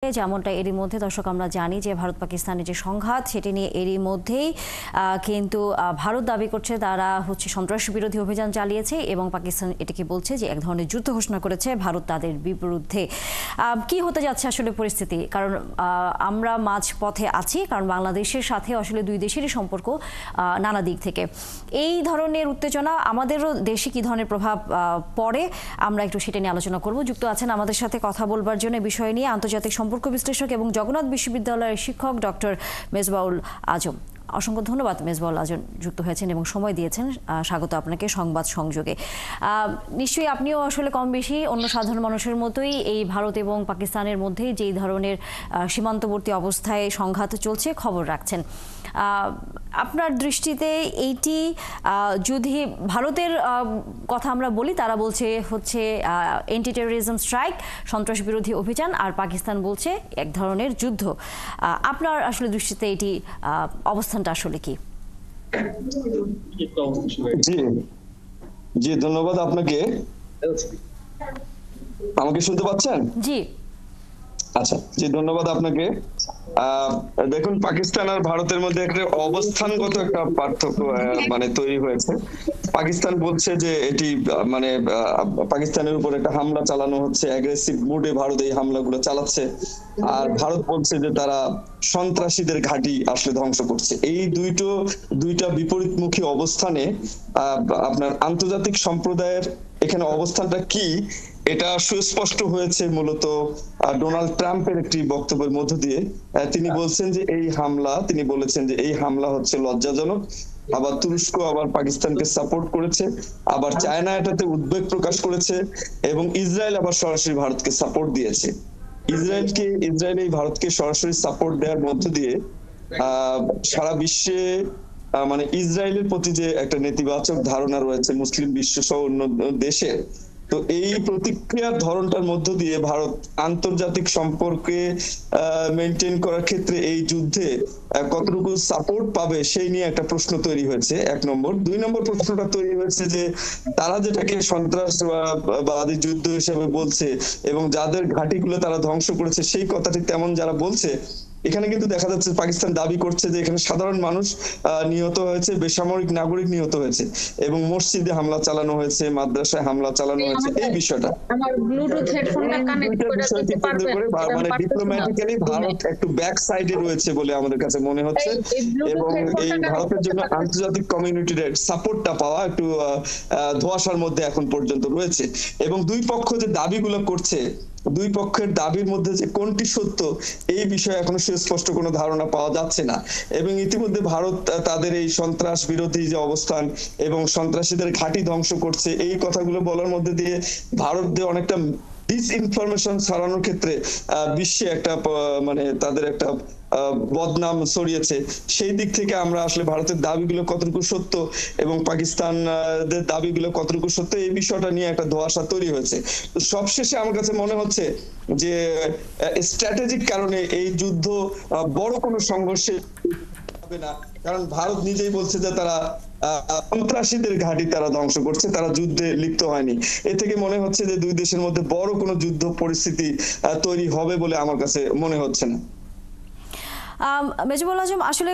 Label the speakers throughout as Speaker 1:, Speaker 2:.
Speaker 1: যেমনটা এরই মধ্যে দর্শক আমরা জানি যে ভারত পাকিস্তানের যে সংঘাত সেটি নিয়ে এরই মধ্যেই কিন্তু ভারত দাবি করছে তারা সন্ত্রাস বিরোধী অভিযান চালিয়েছে এবং পাকিস্তান এটাকে বলছে যে এক ধরনের যুদ্ধ ঘোষণা করেছে ভারত তাদের বিরুদ্ধে। কি হতে যাচ্ছে আসলে পরিস্থিতি, কারণ আমরা মাঝপথে আছি, কারণ বাংলাদেশের সাথে আসলে দুই দেশেরই সম্পর্ক নানা দিক থেকে। এই ধরনের উত্তেজনা আমাদেরও দেশে কি ধরনের প্রভাব পড়ে আমরা একটু সেটা নিয়ে আলোচনা করব। যুক্ত আছেন আমাদের সাথে কথা বলবার জন্য বিষয় নিয়ে আন্তর্জাতিক সম্পর্ক বিশ্লেষক এবং জগন্নাথ বিশ্ববিদ্যালয়ের শিক্ষক ডক্টর মেজবাউল আজম। অসংখ্য ধন্যবাদ মেজবাউল আজম যুক্ত হয়েছেন এবং সময় দিয়েছেন। স্বাগত আপনাকে সংবাদ সংযোগে। নিশ্চয়ই আপনিও আসলে কম বেশি অন্য সাধারণ মানুষের মতোই এই ভারত এবং পাকিস্তানের মধ্যে যেই ধরনের সীমান্তবর্তী অবস্থায় সংঘাত চলছে খবর রাখছেন। আপনার দৃষ্টিতে এইটি যদি ভারতের কথা আমরা বলি, তারা বলছে অ্যান্টি টেরোরিজম স্ট্রাইক, সন্ত্রাস বিরোধী অভিযান, আর পাকিস্তান বলছে এক ধরনের যুদ্ধ। আপনার আসলে দৃষ্টিতে এটি অবস্থানটা আসলে কি?
Speaker 2: জি জি, ধন্যবাদ আপনাকে। আমাকে শুনতে পাচ্ছেন?
Speaker 1: জি
Speaker 2: আচ্ছা, জি, ধন্যবাদ আপনাকে। দেখুন, পাকিস্তান আর ভারতের মধ্যে একটা অবস্থানগত একটা পার্থক্য তৈরি হয়েছে। পাকিস্তান বলছে যে এটি পাকিস্তানের উপর একটা হামলা চালানো হচ্ছে, অ্যাগ্রেসিভ মুডে ভারত এই হামলাগুলো চালাচ্ছে। আর ভারত বলছে যে তারা সন্ত্রাসীদের ঘাঁটি আসলে ধ্বংস করছে। এই দুইটা বিপরীতমুখী অবস্থানে আপনার আন্তর্জাতিক সম্প্রদায়ের এখানে অবস্থানটা কি এটা সুস্পষ্ট হয়েছে মূলত ডোনাল্ড ট্রাম্পের একটি বক্তব্যের মধ্য দিয়ে। তিনি বলছেন যে তিনি বলেছেন যে এই হামলা হচ্ছে লজ্জাজনক। আবার তুরস্ক আবার পাকিস্তানকে সাপোর্ট করেছে, আবার চায়না এটাতে উদ্বেগ প্রকাশ করেছে, এবং ইসরায়েল আবার সরাসরি ভারতকে সাপোর্ট দিয়েছে। ইসরায়েল এই ভারতকে সরাসরি সাপোর্ট দেওয়ার মধ্য দিয়ে সারা বিশ্বে ইসরায়েলের প্রতি যে একটা নেতিবাচক ধারণা রয়েছে মুসলিম বিশ্ব সহ অন্য দেশে, তো এই প্রতিক্রিয়ার ধরনটার মধ্য দিয়ে ভারত আন্তর্জাতিক সম্পর্কে মেনটেন করার ক্ষেত্রে এই যুদ্ধে কতটুকু সাপোর্ট পাবে সেই নিয়ে একটা প্রশ্ন তৈরি হয়েছে, 1 নম্বর। 2 নম্বর প্রশ্নটা তৈরি হয়েছে যে তারা যেটাকে সন্ত্রাসবাদী যুদ্ধ হিসেবে বলছে এবং যাদের ঘাঁটিগুলো তারা ধ্বংস করেছে সেই কথাটি তেমন যারা বলছে, এখানে কিন্তু দেখা যাচ্ছে পাকিস্তান দাবি করছে যে এখানে সাধারণ মানুষ নিহত হয়েছে, বেসামরিক নাগরিক নিহত হয়েছে, এবং মসজিদে হামলা চালানো হয়েছে, মাদ্রাসায় হামলা চালানো হয়েছে। এই বিষয়টা
Speaker 3: আমার ব্লুটুথ হেডফোনটা কানেক্ট করে দিতে পারবেন?
Speaker 2: ডিপ্লোম্যাটিক্যালি ভারত একটু ব্যাক সাইডে রয়েছে বলে আমাদের কাছে মনে হচ্ছে, এবং এই ভারতের জন্য আন্তর্জাতিক কমিউনিটির সাপোর্টটা পাওয়া একটু ধোঁয়াশার মধ্যে এখন পর্যন্ত রয়েছে। এবং দুই পক্ষ যে দাবিগুলো করছে, দুই পক্ষের দাবির মধ্যে যে কোনটি সত্য এই বিষয়ে এখনো সুস্পষ্ট কোনো ধারণা পাওয়া যাচ্ছে না। এবং ইতিমধ্যে ভারত তাদের এই সন্ত্রাস বিরোধী যে অবস্থান এবং সন্ত্রাসীদের ঘাঁটি ধ্বংস করছে এই কথাগুলো বলার মধ্যে দিয়ে ভারত দিয়ে অনেকটা ডিসইনফরমেশন ছড়ানোর ক্ষেত্রে বিশ্বে একটা তাদের একটা বদনাম ছড়িয়েছে। সেই দিক থেকে আমরা আসলে ভারতের দাবিগুলো কতটুকু সত্য এবং পাকিস্তানদের দাবিগুলো কতটুকু সত্য এই বিষয়টা নিয়ে একটা ধোঁয়াশা তৈরি হয়েছে। তো সবশেষে আমার কাছে মনে হচ্ছে যে স্ট্র্যাটেজিক কারণে এই যুদ্ধ বড় কোনো সংঘর্ষে হবে না, কারণ ভারত নিজেই বলছে যে তারা সন্ত্রাসীদের ঘাঁটি তারা ধ্বংস করছে, তারা যুদ্ধে লিপ্ত হয়নি। এ থেকে মনে হচ্ছে যে দুই দেশের মধ্যে বড় কোনো যুদ্ধ পরিস্থিতি তৈরি হবে বলে আমার কাছে মনে হচ্ছে না।
Speaker 1: মেজবাউল আজম, আসলে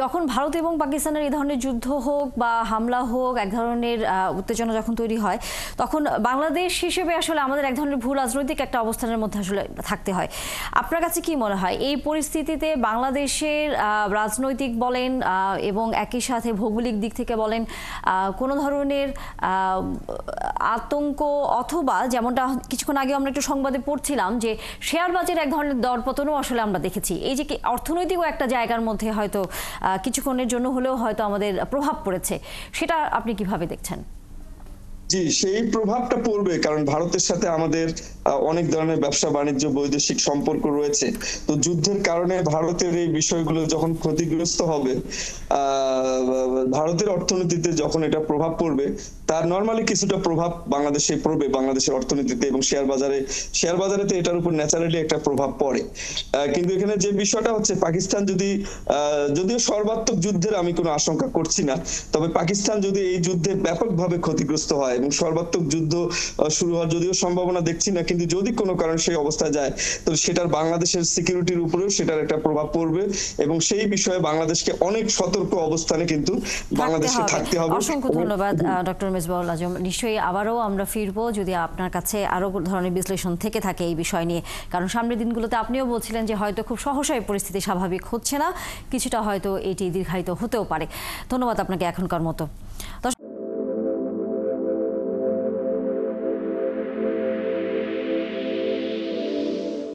Speaker 1: যখন ভারত এবং পাকিস্তানের এই ধরনের যুদ্ধ হোক বা হামলা হোক, এক ধরনের উত্তেজনা যখন তৈরি হয়, তখন বাংলাদেশ হিসেবে আসলে আমাদের এক ধরনের ভূ রাজনৈতিক একটা অবস্থানের মধ্যে আসলে থাকতে হয়। আপনার কাছে কি মনে হয় এই পরিস্থিতিতে বাংলাদেশের রাজনৈতিক বলেন এবং একই সাথে ভৌগোলিক দিক থেকে বলেন কোনো ধরনের আতঙ্ক, অথবা যেমনটা কিছুক্ষণ আগে আমরা একটু সংবাদে পড়ছিলাম যে শেয়ার বাজারে এক ধরনের দরপতনও আসলে আমরা দেখেছি, এই যে অর্থনৈতিক একটা জায়গার মধ্যে হয়তো কিছুক্ষণের জন্য হলেও হয়তো আমাদের প্রভাব পড়েছে, সেটা আপনি কিভাবে দেখছেন?
Speaker 2: জি, সেই প্রভাবটা পড়বে, কারণ ভারতের সাথে আমাদের অনেক ধরনের ব্যবসা বাণিজ্য বৈদেশিক সম্পর্ক রয়েছে। তো যুদ্ধের কারণে ভারতের এই বিষয়গুলো যখন ক্ষতিগ্রস্ত হবে, ভারতের অর্থনীতিতে যখন এটা প্রভাব পড়বে, তার নরমালি কিছুটা প্রভাব বাংলাদেশে পড়বে, বাংলাদেশের অর্থনীতিতে এবং শেয়ার বাজারে তো এটার উপর ন্যাচারালি একটা প্রভাব পড়ে। কিন্তু এখানে যে বিষয়টা হচ্ছে, পাকিস্তান যদিও সর্বাত্মক যুদ্ধের আমি কোনো আশঙ্কা করছি না, তবে পাকিস্তান যদি এই যুদ্ধে ব্যাপকভাবে ক্ষতিগ্রস্ত হয় এবং সর্বাত্মক যুদ্ধ শুরু হওয়ার যদিও সম্ভাবনা দেখছি না, কিন্তু যদি কোনো কারণে সেই অবস্থায় যায় তো সেটার বাংলাদেশের সিকিউরিটির উপরেও সেটার একটা প্রভাব পড়বে, এবং সেই বিষয়ে বাংলাদেশকে অনেক সতর্ক অবস্থানে কিন্তু বাংলাদেশকে থাকতে হবে।
Speaker 1: অসংখ্য ধন্যবাদ ডক্টর মেজবাহুল আজম। নিশ্চয়ই আবারও আমরা ফিরবো যদি আপনার কাছে আরো ধরনের বিশ্লেষণ থেকে থাকে এই বিষয় নিয়ে, কারণ সামনের দিনগুলোতে আপনিও বলছিলেন যে হয়তো খুব সহসাই পরিস্থিতি স্বাভাবিক হচ্ছে না, কিছুটা হয়তো এটি দীর্ঘায়িত হতেও পারে। ধন্যবাদ আপনাকে এখনকার মতো।